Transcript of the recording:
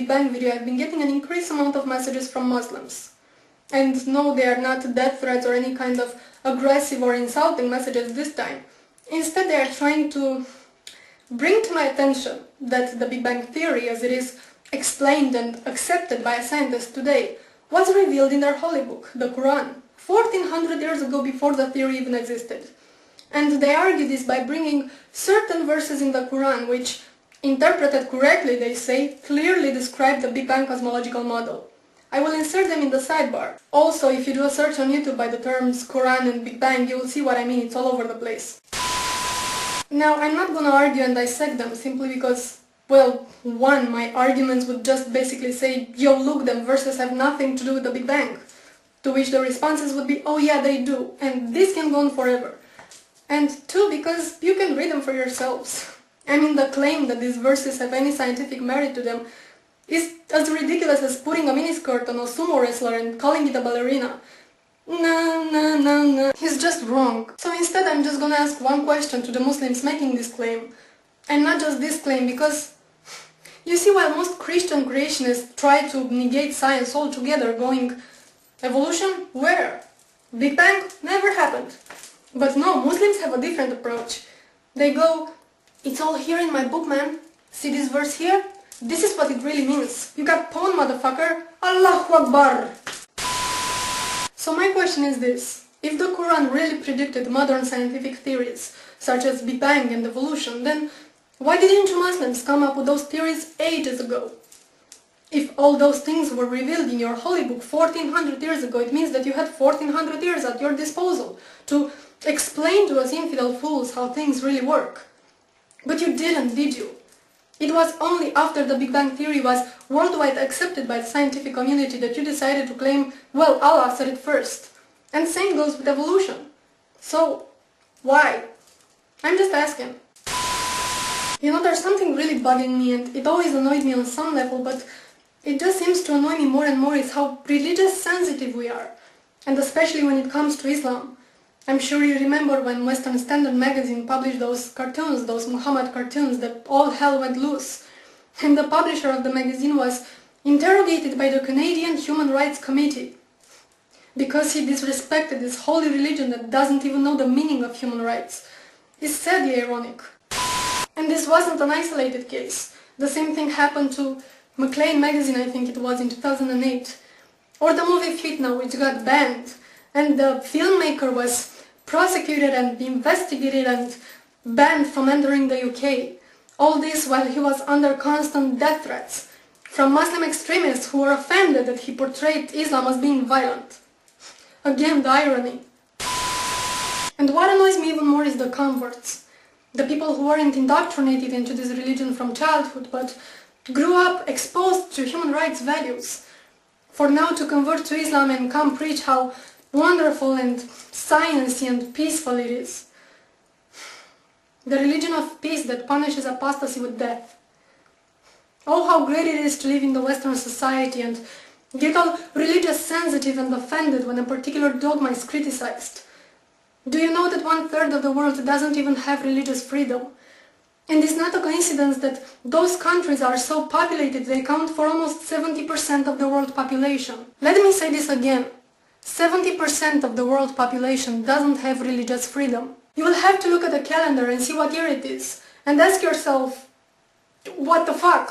Big Bang video, I've been getting an increased amount of messages from Muslims. And no, they are not death threats or any kind of aggressive or insulting messages this time. Instead, they are trying to bring to my attention that the Big Bang theory, as it is explained and accepted by scientists today, was revealed in their holy book, the Quran, 1400 years ago before the theory even existed. And they argue this by bringing certain verses in the Quran which, interpreted correctly, they say, clearly describe the Big Bang cosmological model. I will insert them in the sidebar. Also, if you do a search on YouTube by the terms Quran and Big Bang, you will see what I mean, it's all over the place. Now, I'm not gonna argue and dissect them simply because, well, one, my arguments would just basically say, yo, look, them verses have nothing to do with the Big Bang. To which the responses would be, oh yeah, they do, and this can go on forever. And two, because you can read them for yourselves. I mean, the claim that these verses have any scientific merit to them is as ridiculous as putting a miniskirt on a sumo wrestler and calling it a ballerina. No. He's just wrong. So instead I'm just gonna ask one question to the Muslims making this claim. And not just this claim, because you see, while most Christian creationists try to negate science altogether, going, evolution? Where? Big Bang? Never happened. But no, Muslims have a different approach. They go, it's all here in my book, man. See this verse here? This is what it really means. You got pawn, motherfucker. Allahu Akbar. So my question is this. If the Quran really predicted modern scientific theories, such as Big Bang and evolution, then why didn't you Muslims come up with those theories ages ago? If all those things were revealed in your holy book 1400 years ago, it means that you had 1400 years at your disposal to explain to us infidel fools how things really work. But you didn't, did you? It was only after the Big Bang theory was worldwide accepted by the scientific community that you decided to claim, well, Allah said it first. And same goes with evolution. So, why? I'm just asking. You know, there's something really bugging me, and it always annoyed me on some level, but it just seems to annoy me more and more, is how religious sensitive we are. And especially when it comes to Islam. I'm sure you remember when Western Standard magazine published those cartoons, those Muhammad cartoons, that all hell went loose. And the publisher of the magazine was interrogated by the Canadian Human Rights Committee because he disrespected this holy religion that doesn't even know the meaning of human rights. It's sadly ironic. And this wasn't an isolated case. The same thing happened to Maclean magazine, I think it was, in 2008. Or the movie Fitna, which got banned. And the filmmaker was prosecuted and investigated and banned from entering the UK. All this while he was under constant death threats from Muslim extremists who were offended that he portrayed Islam as being violent. Again, the irony. And what annoys me even more is the converts. The people who weren't indoctrinated into this religion from childhood, but grew up exposed to human rights values. For now to convert to Islam and come preach how wonderful and sciency and peaceful it is. The religion of peace that punishes apostasy with death. Oh, how great it is to live in the Western society and get all religious sensitive and offended when a particular dogma is criticized. Do you know that 1/3 of the world doesn't even have religious freedom? And it's not a coincidence that those countries are so populated, they account for almost 70% of the world population. Let me say this again. 70% of the world population doesn't have religious freedom. You will have to look at the calendar and see what year it is, and ask yourself, what the fuck?